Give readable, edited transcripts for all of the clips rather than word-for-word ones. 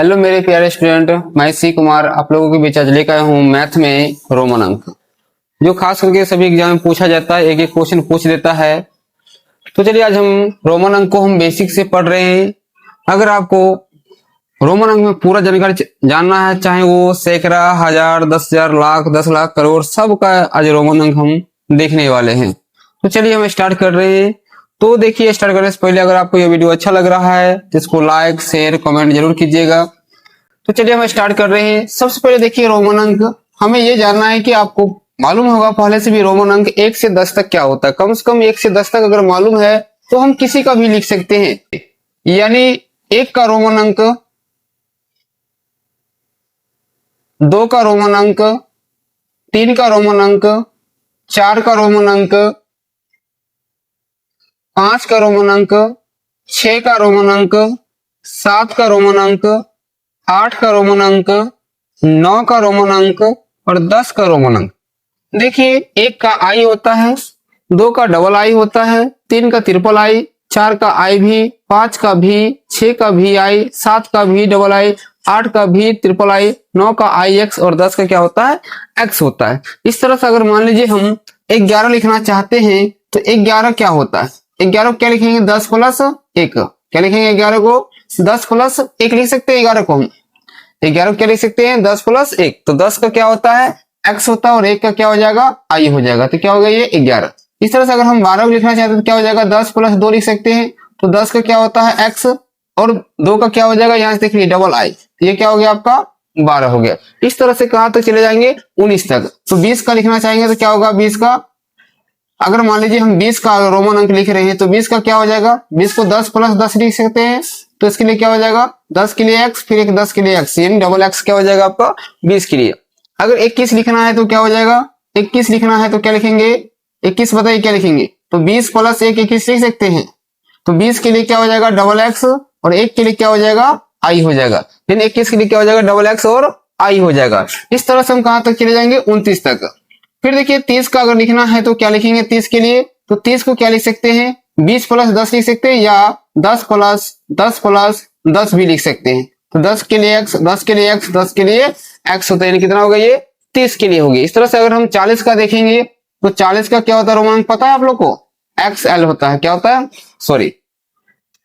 Hello मेरे प्यारे student, मैं सी कुमार आप लोगों के बीच आज लेकर आया हूँ मैथ में रोमन अंक, जो खास करके सभी एग्जाम में पूछा जाता है। एक एक क्वेश्चन पूछ देता है। तो चलिए आज हम रोमन अंक को हम बेसिक से पढ़ रहे हैं। अगर आपको रोमन अंक में पूरा जानकारी जानना है, चाहे वो सैकड़ा, हजार, 10,000, लाख, 10 लाख, करोड़, सब का आज रोमन अंक हम देखने वाले हैं। तो चलिए हम स्टार्ट कर रहे हैं। तो देखिए, स्टार्ट करने से पहले अगर आपको ये वीडियो अच्छा लग रहा है तो इसको लाइक, शेयर, कमेंट जरूर कीजिएगा। तो चलिए हम स्टार्ट कर रहे हैं। सबसे पहले देखिए रोमन अंक, हमें ये जानना है कि आपको मालूम होगा पहले से भी रोमन अंक 1 से 10 तक क्या होता है। कम से कम 1 से 10 तक अगर मालूम है तो हम किसी का भी लिख सकते हैं। यानी 1 का रोमन अंक, 2 का रोमन अंक, 3 का रोमन अंक, 4 का रोमन अंक, 5 का रोमन अंक, 6 का रोमन अंक, 7 का रोमन अंक, 8 का रोमन अंक, 9 का रोमन अंक और 10 का रोमन अंक। देखिए, 1 का आई होता है, 2 का डबल आई होता है, 3 का ट्रिपल आई, 4 का आई भी, 5 का भी, 6 का भी आई, 7 का भी डबल आई, 8 का भी ट्रिपल आई, 9 का आई एक्स और 10 का क्या होता है, एक्स होता है। इस तरह से अगर मान लीजिए हम 11 लिखना चाहते हैं तो 11 क्या होता है, 11 को क्या लिखेंगे, 10 प्लस 1। क्या लिखेंगे, 11 को 10 प्लस 1 लिख सकते हैं। 11 को हम 11 को क्या लिख सकते हैं, 10 प्लस 1। तो 10 का क्या होता है, एक्स होता है और 1 का क्या हो जाएगा, आई हो जाएगा। तो क्या हो गया, ये 11। इस तरह से अगर हम 12 को लिखना चाहते हैं तो क्या हो जाएगा, 10 प्लस 2 लिख सकते हैं। तो 10 का क्या होता है, एक्स और 2 का क्या हो जाएगा, यहाँ से देखिए डबल आई। तो ये क्या हो गया, आपका 12 हो गया। इस तरह से कहां तक चले जाएंगे, 19 तक। तो 20 का लिखना चाहेंगे तो क्या होगा, 20 का अगर मान लीजिए हम 20 का रोमन अंक लिख रहे हैं तो 20 का क्या हो जाएगा, 20 को 10 प्लस 10 लिख सकते हैं। तो इसके लिए क्या हो जाएगा, 10 के लिए एक्स, फिर एक 10 के लिए एक्स, यानी डबल एक्स क्या हो जाएगा आपका 20 के लिए। अगर 21 लिखना है तो क्या हो जाएगा, 21 लिखना है तो क्या लिखेंगे, 21 बताइए क्या लिखेंगे। तो 20 प्लस 1 21 लिख सकते हैं। तो 20 के लिए क्या हो जाएगा, डबल एक्स और 1 के लिए क्या हो जाएगा, आई हो जाएगा। यानी 21 के लिए क्या हो जाएगा, डबल एक्स और आई हो जाएगा। इस तरह से हम कहां तक चले जाएंगे, 29 तक। फिर देखिए 30 का अगर लिखना है तो क्या लिखेंगे 30 के लिए। तो 30 को क्या लिख सकते हैं, 20 प्लस 10 लिख सकते हैं या 10 प्लस 10 भी लिख सकते हैं। तो 10 के लिए एक्स, 10 के लिए एक्स, 10 के लिए एक्स होता है, यानी कितना होगा, ये 30 के लिए होगी। इस तरह से अगर हम 40 का देखेंगे तो 40 का क्या होता है रोमन अंक पता है आप लोग को, एक्स एल होता है। क्या होता है, सॉरी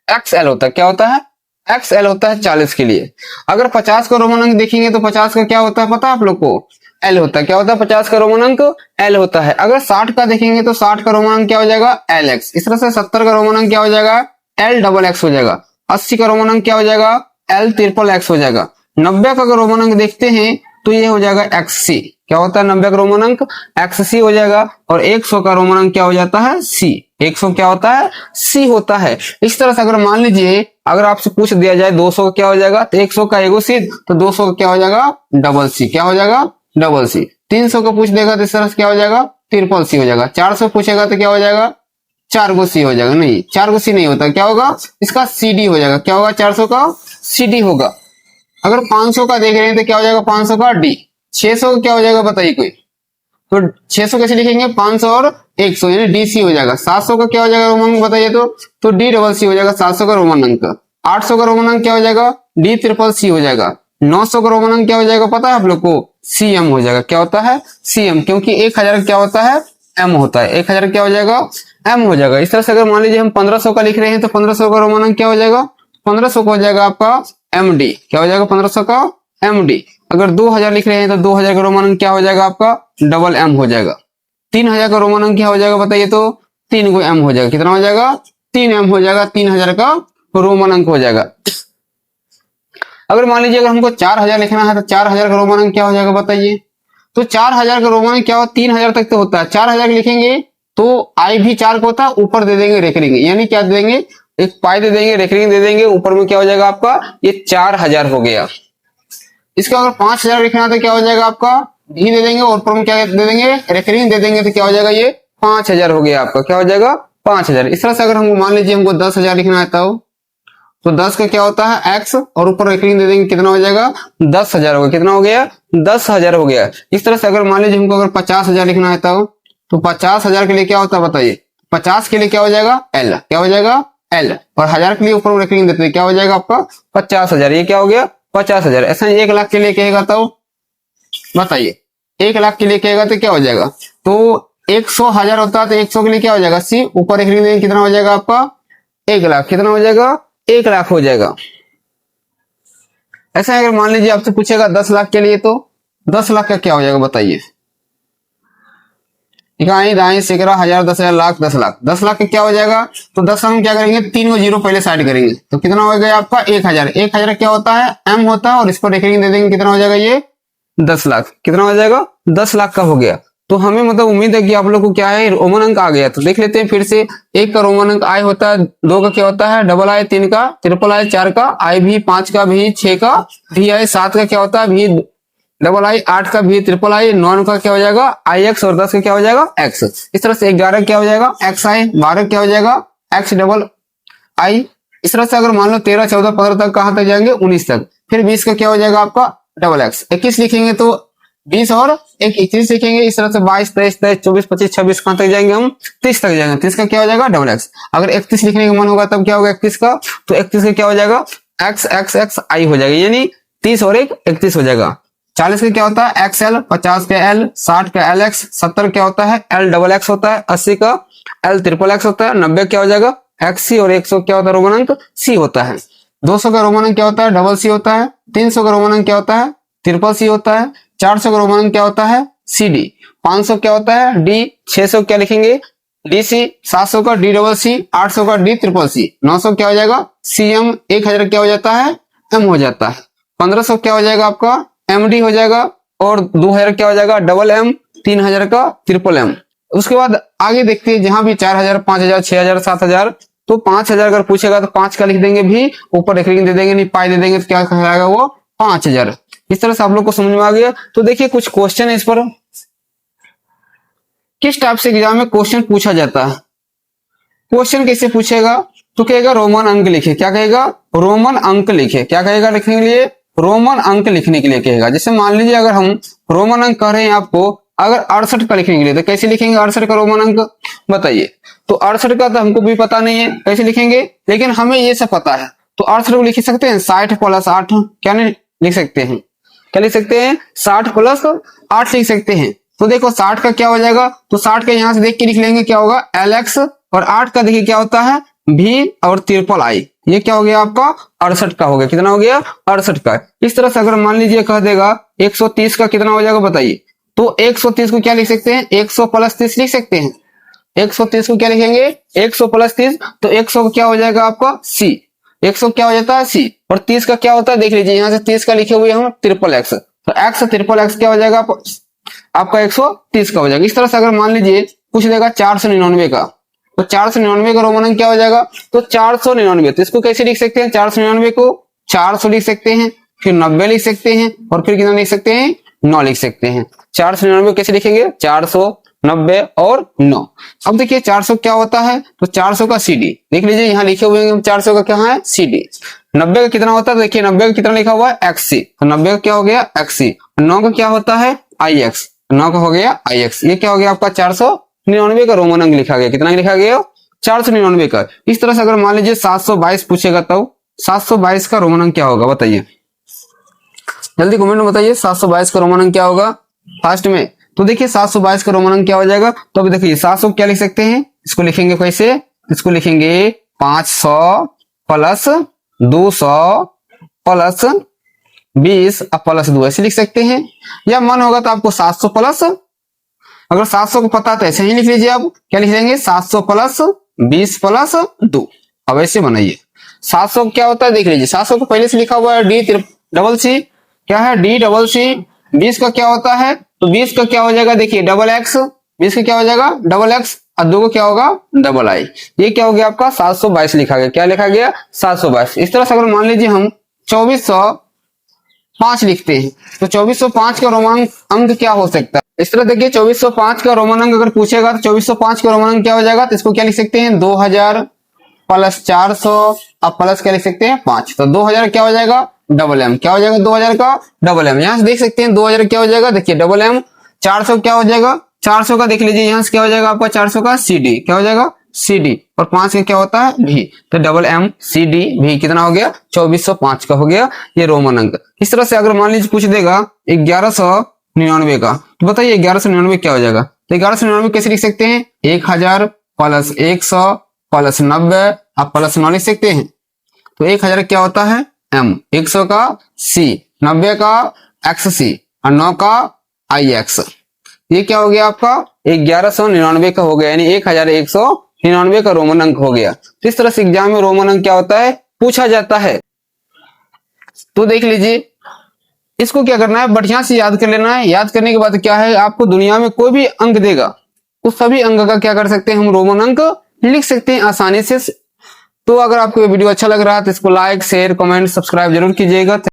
एक्स एल होता है। क्या होता है, एक्स एल होता है 40 के लिए। अगर 50 का रोमन अंक देखेंगे तो 50 का क्या होता है पता है आप लोग को, एल होता है। क्या होता है, 50 का रोमन अंक एल होता है। अगर 60 का देखेंगे तो 60 का रोमन अंक क्या हो जाएगा, एल एक्स। इस तरह से 70 का रोमन अंक क्या हो जाएगा, एल डबल एक्स हो जाएगा। 80 का रोमन अंक क्या हो जाएगा, एल ट्रिपल एक्स हो जाएगा। 90 का अगर रोमन अंक देखते हैं तो ये हो जाएगा एक्स सी। क्या होता है, 90 का रोमन अंक एक्स सी हो जाएगा। और 100 का रोमन अंक क्या हो जाता है, सी। 100 क्या होता है, सी होता है। इस तरह से अगर मान लीजिए अगर आपसे पूछ दिया जाए 200 का क्या हो जाएगा, तो 100 का एगो सी, तो 200 का क्या हो जाएगा, डबल सी। क्या हो जाएगा, डबल सी। 300 का पूछ देगा तो इस तरह से क्या हो जाएगा, ट्रिपल सी हो जाएगा। 400 पूछेगा तो क्या हो जाएगा, 4 गो सी हो जाएगा। नहीं, 4 गो सी नहीं होता, क्या होगा, इसका सीडी हो जाएगा। क्या होगा, 400 का सीडी होगा। अगर 500 का देख रहे हैं तो क्या हो जाएगा, 500 का डी। 600 का क्या हो जाएगा बताइए कोई, तो 600 कैसे लिखेंगे, 500 और 100 यानी डी सी हो जाएगा। 700 का क्या हो जाएगा रोमन अंक बताइए, तो डी डबल सी हो जाएगा 700 का रोमन अंक। 800 का रोमन अंक क्या हो जाएगा, डी ट्रिपल सी हो जाएगा। 900 का रोमन अंक क्या हो जाएगा पता है आप लोग को, सीएम हो जाएगा। क्या होता है, सीएम, क्योंकि 1000 क्या होता है, एम होता है। 1000 क्या हो जाएगा, एम हो जाएगा। इस तरह से अगर मान लीजिए हम 1500 का लिख रहे हैं तो 1500 का रोमन अंक क्या हो जाएगा, 1500 का हो जाएगा आपका एम डी। क्या हो जाएगा, 1500 का एम डी। अगर 2000 लिख रहे हैं तो 2000 का रोमन अंक क्या हो जाएगा आपका, डबल एम हो जाएगा। 3000 का रोमन अंक क्या हो जाएगा बताइए, तो 3 गो एम हो जाएगा। कितना हो जाएगा, 3 एम हो जाएगा। 3000 का रोमन अंक हो जाएगा। अगर मान लीजिए अगर हमको 4000 लिखना है तो 4000 का रोमन अंक क्या हो जाएगा बताइए। तो 4000 का रोमन अंक क्या हो, 3000 तक तो होता है। 4000 लिखेंगे तो आई भी 4 का होता है, ऊपर दे देंगे रेकरिंग, यानी क्या दे देंगे, एक पाई दे देंगे, रेकरिंग दे देंगे, ऊपर में क्या हो जाएगा आपका, ये 4000 हो गया। इसका अगर 5000 लिखना है तो क्या हो जाएगा आपका, डी दे देंगे और ऊपर में क्या दे देंगे, रेकरिंग दे देंगे, तो क्या हो जाएगा, ये 5000 हो गया आपका। क्या हो जाएगा, 5000। इस तरह से अगर हमको मान लीजिए हमको 10,000 लिखना है तो 10 का क्या होता है, एक्स और ऊपर रेकरिंग दे देंगे, कितना हो जाएगा, 10,000 हो गया। कितना हो गया, 10,000 हो गया। इस तरह से अगर मान लीजिए हमको अगर 50,000 लिखना है तो 50,000 के लिए क्या होता है बताइए, 50 के लिए क्या हो जाएगा, एल। क्या हो जाएगा, एल। और 1000 के लिए ऊपर रेकरिंग देते हैं, क्या हो जाएगा आपका 50,000। ये क्या हो गया, 50,000। ऐसा 1 लाख के लिए कहेगा तो बताइए, 1 लाख के लिए कहेगा तो क्या हो जाएगा, तो 100,000 होता है तो 100 के लिए क्या हो जाएगा सी, ऊपर एक लिख देंगे, कितना हो जाएगा आपका 1 लाख, कितना हो जाएगा 1 लाख हो जाएगा। ऐसा अगर मान लीजिए आपसे पूछेगा 10 लाख के लिए, तो 10 लाख का क्या हो जाएगा बताइए, इकाई दाएं सैकड़ा हजार 10,000 लाख 10 लाख, 10 लाख का क्या हो जाएगा, तो 10 हम क्या करेंगे, 3 को जीरो पहले साइड करेंगे, तो कितना हो गया आपका 1,000। 1,000 क्या होता है एम होता है, और इस पर एक दे देंगे, कितना हो जाएगा ये 10 लाख, कितना हो जाएगा 10 लाख का हो गया। तो हमें मतलब उम्मीद है कि आप लोग को क्या है रोमन अंक आ गया। तो देख लेते हैं फिर से, 1 का रोमन अंक आई होता है, 2 का क्या होता है डबल आई, 3 का ट्रिपल आई, 4 का आई भी, 5 का भी, 6 का भी आई, 7 का क्या होता है भी डबल आई, 8 का भी ट्रिपल आई, 9 का क्या हो जाएगा आई एक्स, और 10 का क्या हो जाएगा एक्स। इस तरह से 11 क्या हो जाएगा एक्स आई, 12 क्या हो जाएगा एक्स डबल आई। इस तरह से अगर मान लो 13, 14, 15 तक कहां तक जाएंगे 19 तक, फिर 20 का क्या हो जाएगा आपका डबल एक्स। 21 लिखेंगे तो 20 और 1 21 लिखेंगे। इस तरह से 22, 23, 23, 24, 25, 26 कहां तक जाएंगे हम 30 तक जाएंगे। 30 का क्या हो जाएगा डबल एक्स। अगर 31 लिखने का मन होगा तब क्या होगा 31 का, तो 31 का क्या हो जाएगा एक्स एक्स एक्स आई हो जाएगा, यानी 30 और 1 31 हो जाएगा। 40 का क्या होता है एक्सएल, 50 का एल, 60 का एल एक्स, 70 क्या होता है एल डबल एक्स होता है, 80 का एल ट्रिपल एक्स होता है, 90 क्या हो जाएगा एक्स सी, और 100 क्या होता है रोमन अंक सी होता है। 200 का रोमन अंक क्या होता है डबल सी होता है। 300 का रोमन अंक क्या होता है ट्रिपल सी होता है। 400 का रोमन अंक क्या होता है सी डी। 500 क्या होता है डी। 600 क्या लिखेंगे डी सी। 700 का डी डबल सी। 800 का डी ट्रिपल सी। 900 क्या हो जाएगा सी एम। 1000 क्या हो जाता है एम हो जाता है। 1500 क्या हो जाएगा आपका एम डी हो जाएगा, और 2000 क्या हो जाएगा डबल एम। 3000 का ट्रिपल एम। उसके बाद आगे देखते हैं, जहां भी 4000, 5000, 6000, 7000, तो 5000 अगर पूछेगा तो 5 का लिख देंगे भी, ऊपर एक दे देंगे, नहीं पाई दे देंगे, तो क्या कहलाएगा वो 5000। इस तरह से आप लोग को समझ में आ गया। तो देखिए कुछ क्वेश्चन है इस पर, किस टाइप से एग्जाम में क्वेश्चन पूछा जाता है। क्वेश्चन कैसे पूछेगा, तो कहेगा रोमन अंक लिखे। क्या कहेगा रोमन अंक लिखे। क्या कहेगा लिखने के लिए रोमन अंक लिखने के लिए कहेगा। जैसे मान लीजिए अगर हम रोमन अंक कह रहे हैं आपको, अगर 68 का लिखने के लिए, तो कैसे लिखेंगे 68 का रोमन अंक बताइए। तो 68 का तो हमको भी पता नहीं है कैसे लिखेंगे, लेकिन हमें ये सब पता है। तो 68 को लिख सकते हैं 60 प्लस 8, क्या नहीं लिख सकते हैं, क्या लिख सकते हैं 60 प्लस 8 लिख सकते हैं। तो देखो 60 का क्या हो जाएगा, तो 60 का यहां से देख के लिख लेंगे क्या होगा एल एक्स, और 8 का देखिए क्या होता है भी और ट्रिपल आई। ये क्या हो गया आपका 68 का हो गया। कितना हो गया 68 का। इस तरह से अगर मान लीजिए कह देगा 130 का कितना हो जाएगा बताइए, तो 130 को क्या लिख सकते हैं 100 प्लस 30 लिख सकते हैं। 130 को क्या लिखेंगे 100 प्लस 30, तो 100 का क्या हो जाएगा आपका सी। 100 क्या हो जाता है सी, और 30 का क्या होता है देख लीजिए, यहाँ से 30 का लिखे हुए हम ट्रिपल एक्स, तो एक्स ट्रिपल एक्स क्या हो जाएगा आपका 130 का हो जाएगा। इस तरह से अगर मान लीजिए पूछ देगा 499 का, तो 499 का रोमन अंक क्या हो जाएगा, तो 499। तो इसको कैसे लिख सकते हैं 499 को 400 लिख सकते हैं, फिर 90 लिख सकते हैं, और फिर कितना लिख सकते हैं 9 लिख सकते हैं। 499 कैसे लिखेंगे 400, 90 और 9। अब देखिए 400 क्या होता है, तो 400 का सी डी देख लीजिए, यहाँ लिखे हुए हैं 400 का क्या है सी डी। 90 का कितना होता है देखिए 90 का कितना लिखा हुआ है एक्स सी, तो 90 का क्या हो गया एक्स सी। 9 का क्या होता है आई एक्स, 9 का हो गया आई एक्स। ये क्या हो गया आपका 499 का रोमन अंक लिखा गया। कितना लिखा गया 499 का। इस तरह से अगर मान लीजिए 722 पूछेगा, तो 722 का रोमन अंक क्या होगा बताइए, जल्दी कमेंट में बताइए 722 का रोमन अंक क्या होगा फास्ट में। तो देखिए 722 का रोमन अंक क्या हो जाएगा, तो अभी देखिए 700 क्या लिख सकते हैं, इसको लिखेंगे कैसे, इसको लिखेंगे 500 प्लस 200 प्लस 20 प्लस 2 ऐसे लिख सकते हैं। या मन होगा तो आपको 700 प्लस, अगर 700 को पता तो ऐसे ही लिख लीजिए। आप क्या लिख देंगे 700 प्लस 20 प्लस 2। अब ऐसे बनाइए 700 क्या होता है देख लीजिए, 700 को पहले से लिखा हुआ है डी डबल सी, क्या है डी डबल सी। 20 का क्या होता है, तो 20 का क्या हो जाएगा देखिए डबल एक्स। 20 का क्या हो जाएगा डबल एक्स, और 2 को क्या होगा डबल आई। ये क्या हो गया आपका 722 लिखा गया। क्या लिखा गया 722। इस तरह से अगर मान लीजिए हम 2405 लिखते हैं, तो 2405 का रोमन अंक क्या हो सकता है। इस तरह देखिए 2405 का रोमन अंक अगर पूछेगा, तो 2405 का रोमन अंक क्या हो जाएगा, तो इसको क्या लिख सकते हैं 2000 प्लस 400 अब प्लस क्या लिख सकते हैं 5। तो 2000 क्या हो जाएगा डबल एम। क्या हो जाएगा 2000 का डबल एम। यहाँ से देख सकते हैं 2000 क्या हो जाएगा देखिए डबल एम। 400 क्या हो जाएगा 400 का देख लीजिए, यहाँ से क्या हो जाएगा आपका 400 का सी डी क्या हो जाएगा सी डी, और 5 का क्या होता है भी, तो डबल एम सी डी भी कितना हो गया 2405 का हो गया ये रोमन अंक। इस तरह से अगर मान लीजिए पूछ देगा 1199 का, तो बताइए 1199 क्या हो जाएगा, तो 1199 कैसे लिख सकते हैं, 1000 प्लस 100 प्लस 90 आप प्लस 9 लिख सकते हैं। तो 1000 क्या होता है एम, 100 का सी, 90 का एक्स सी और 9 का आई एक्स, ये क्या हो गया आपका 1199 का हो गया, यानी 1199 का रोमन अंक हो गया। तो इस तरह से एग्जाम में रोमन अंक क्या होता है पूछा जाता है। तो देख लीजिए, इसको क्या करना है बढ़िया से याद कर लेना है। याद करने के बाद क्या है, आपको दुनिया में कोई भी अंक देगा उस सभी अंक का क्या कर सकते हैं हम रोमन अंक लिख सकते हैं आसानी से। तो अगर आपको ये वीडियो अच्छा लग रहा है तो इसको लाइक शेयर कमेंट सब्सक्राइब जरूर कीजिएगा।